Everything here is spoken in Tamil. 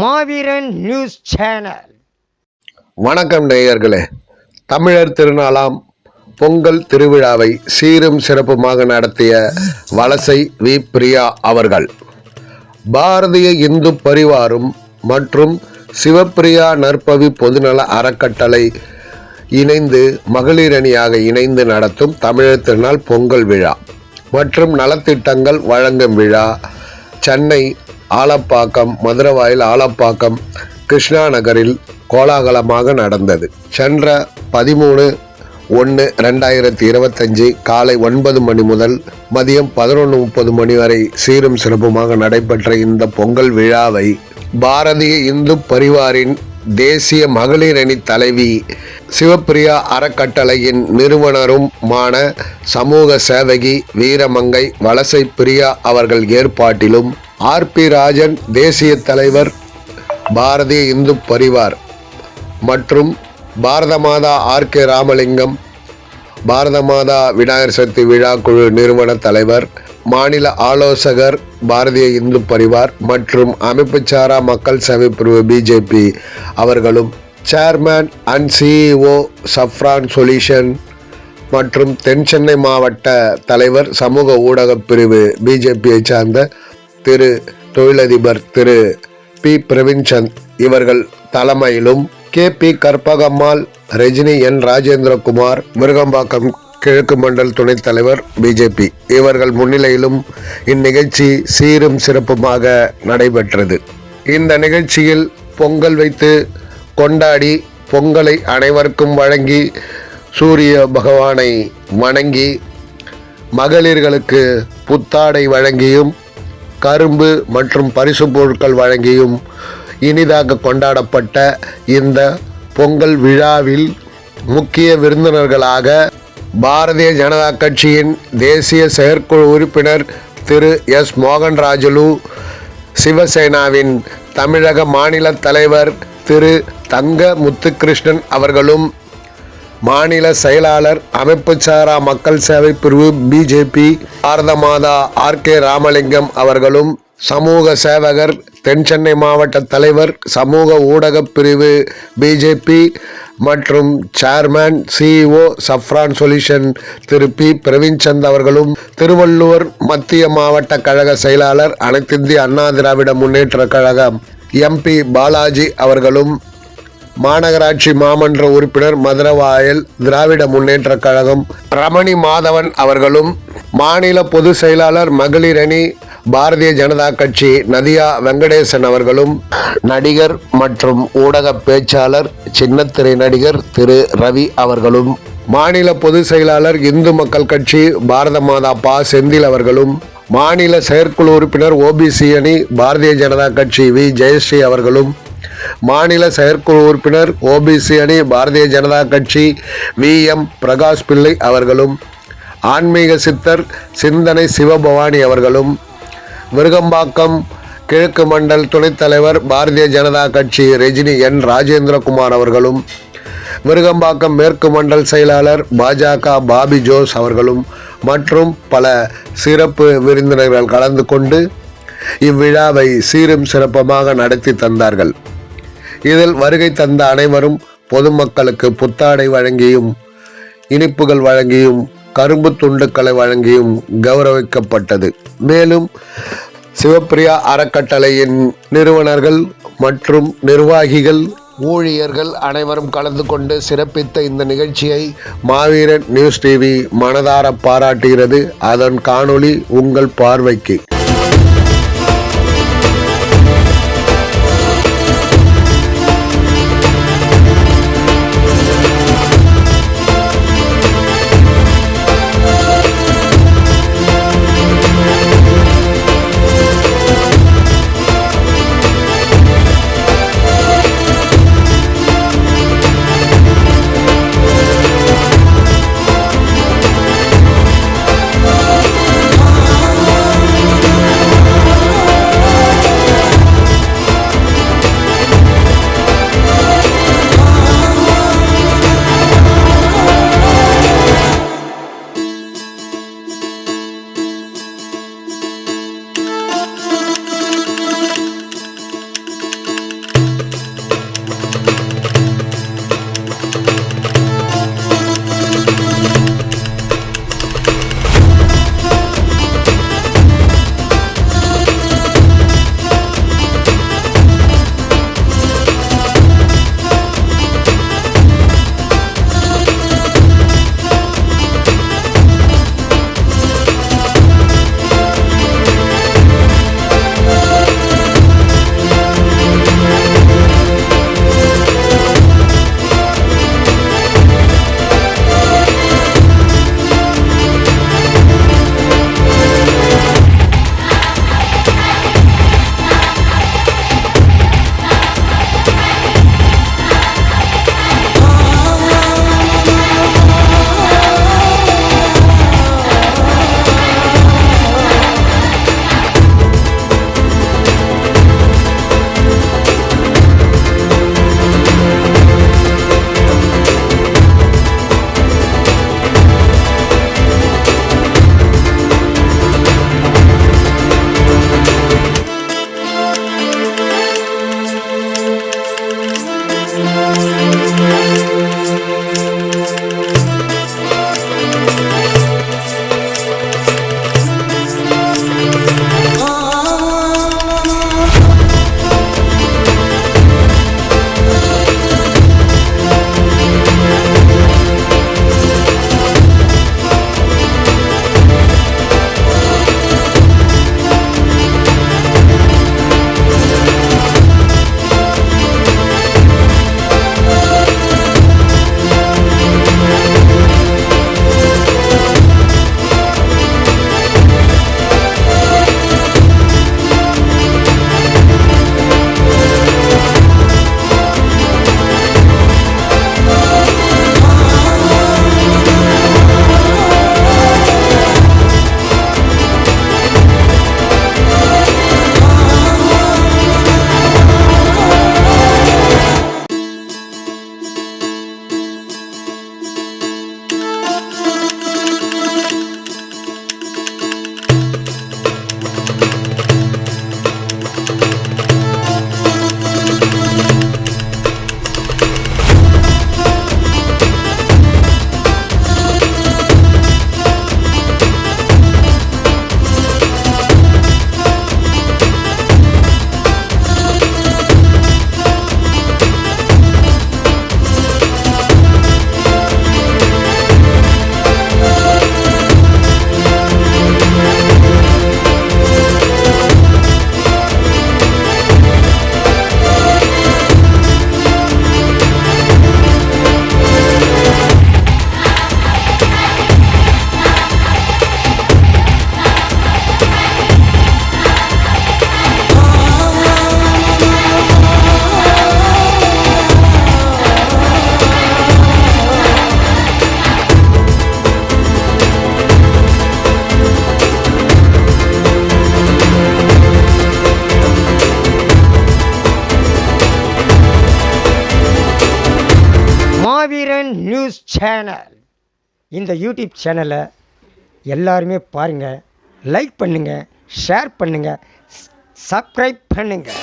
மாவீரன் நியூஸ் சேனல். வணக்கம் நேயர்களே. தமிழர் திருநாளாம் பொங்கல் திருவிழாவை சீரும் சிறப்புமாக நடத்திய வலசை வி. பிரியா அவர்கள் பாரதிய இந்து பரிவாரும் மற்றும் சிவப்பிரியா நற்பவி பொதுநல அறக்கட்டளை இணைந்து மகளிர் அணியாக இணைந்து நடத்தும் தமிழர் திருநாள் பொங்கல் விழா மற்றும் நலத்திட்டங்கள் வழங்கும் விழா சென்னை ஆலப்பாக்கம், மதுரவாயில் ஆலப்பாக்கம், கிருஷ்ணா நகரில் கோலாகலமாக நடந்தது. சென்ற 13/1/2025 காலை 9 மணி முதல் மதியம் 11:30 மணி வரை சீரும் சிறப்புமாக நடைபெற்ற இந்த பொங்கல் விழாவை பாரதிய இந்து பரிவாரின் தேசிய மகளிர் அணி தலைவி சிவப்பிரியா அறக்கட்டளையின் நிறுவனருமான சமூக சேவகி வீரமங்கை வலசை பிரியா அவர்கள் ஏற்பாட்டிலும் R.P. ராஜன் தேசிய தலைவர் பாரதிய இந்து பரிவார் மற்றும் பாரத மாதா R.K. ராமலிங்கம் பாரத மாதா விநாயகர் சதுர்த்தி விழா குழு நிறுவன தலைவர், மாநில ஆலோசகர் பாரதிய இந்து பரிவார் மற்றும் அமைப்புச்சாரா மக்கள் சேவை பிரிவு BJP அவர்களும், சேர்மேன் அண்ட் CEO சஃப்ரான் சொல்யூஷன் மற்றும் தென் சென்னை மாவட்ட தலைவர் சமூக ஊடக பிரிவு BJPயை சார்ந்த திரு தொழிலதிபர் திரு P. பிரவீன்சந்த் இவர்கள் தலைமையிலும், KP. கற்பகம்மாள், ரஜினி N. ராஜேந்திரகுமார், விருகம்பாக்கம் கிழக்கு மண்டல் துணைத் தலைவர் BJP இவர்கள் முன்னிலையிலும் இந்நிகழ்ச்சி சீரும் சிறப்புமாக நடைபெற்றது. இந்த நிகழ்ச்சியில் பொங்கல் வைத்து கொண்டாடி பொங்கலை அனைவருக்கும் வழங்கி சூரிய பகவானை வணங்கி மகளிர்களுக்கு புத்தாடை வழங்கியும் கரும்பு மற்றும் பரிசு பொருட்கள் வழங்கியும் இனிதாக கொண்டாடப்பட்ட இந்த பொங்கல் விழாவில் முக்கிய விருந்தினர்களாக பாரதிய ஜனதா கட்சியின் தேசிய செயற்குழு உறுப்பினர் திரு S. மோகன்ராஜுலு, சிவசேனாவின் தமிழக மாநில தலைவர் திரு தங்க முத்துகிருஷ்ணன் அவர்களும், மாநில செயலாளர் அமைப்புச்சாரா மக்கள் சேவை பிரிவு BJP பாரத மாதா R.K. ராமலிங்கம் அவர்களும், சமூக சேவகர் தென் சென்னை மாவட்ட தலைவர் சமூக ஊடக பிரிவு BJP மற்றும் சேர்மேன் CEO சஃப்ரான் சொல்யூஷன் திரு P. பிரவீன்சந்த் அவர்களும், திருவள்ளூர் மத்திய மாவட்ட கழக செயலாளர் அனைத்திந்திய அண்ணா திராவிட முன்னேற்ற கழகம் MP பாலாஜி அவர்களும், மாநகராட்சி மாமன்ற உறுப்பினர் மதுரவாயல் திராவிட முன்னேற்ற கழகம் ரமணி மாதவன் அவர்களும், மாநில பொதுச் செயலாளர் மகளிர் அணி பாரதிய ஜனதா கட்சி நதியா வெங்கடேசன் அவர்களும், நடிகர் மற்றும் ஊடக பேச்சாளர் சின்னத்திரை நடிகர் திரு ரவி அவர்களும், மாநில பொதுச் செயலாளர் இந்து மக்கள் கட்சி பாரத மாதா பா. செந்தில் அவர்களும், மாநில செயற்குழு உறுப்பினர் OBC அணி பாரதிய ஜனதா கட்சி V. ஜெயஸ்ரீ அவர்களும், மாநில செயற்குழு உறுப்பினர் OBC அணி பாரதிய ஜனதா கட்சி VM. பிரகாஷ் பிள்ளை அவர்களும், ஆன்மீக சித்தர் சிந்தனை சிவபவானி அவர்களும், விருகம்பாக்கம் கிழக்கு மண்டல் துணைத் தலைவர் பாரதிய ஜனதா கட்சி ரஜினி N. ராஜேந்திரகுமார் அவர்களும், விருகம்பாக்கம் மேற்கு மண்டல் செயலாளர் பாஜக பாபி ஜோஸ் அவர்களும் மற்றும் பல சிறப்பு விருந்தினர்கள் கலந்து கொண்டு இவ்விழாவை சீரும் சிறப்புமாக நடத்தி தந்தார்கள். இதில் வருகை தந்த அனைவரும் பொதுமக்களுக்கு புத்தாடை வழங்கியும் இனிப்புகள் வழங்கியும் கரும்பு துண்டுக்களை வழங்கியும் கௌரவிக்கப்பட்டது. மேலும் சிவப்பிரியா அறக்கட்டளையின் நிறுவனர்கள் மற்றும் நிர்வாகிகள், ஊழியர்கள் அனைவரும் கலந்து கொண்டு சிறப்பித்த இந்த நிகழ்ச்சியை மாவீரன் நியூஸ் டிவி மனதார பாராட்டுகிறது. அதன் காணொளி உங்கள் பார்வைக்கு. மாவீரன் நியூஸ் சேனல். இந்த யூடியூப் சேனலை எல்லாருமே பாருங்கள், லைக் பண்ணுங்கள், ஷேர் பண்ணுங்கள், சப்ஸ்கிரைப் பண்ணுங்கள்.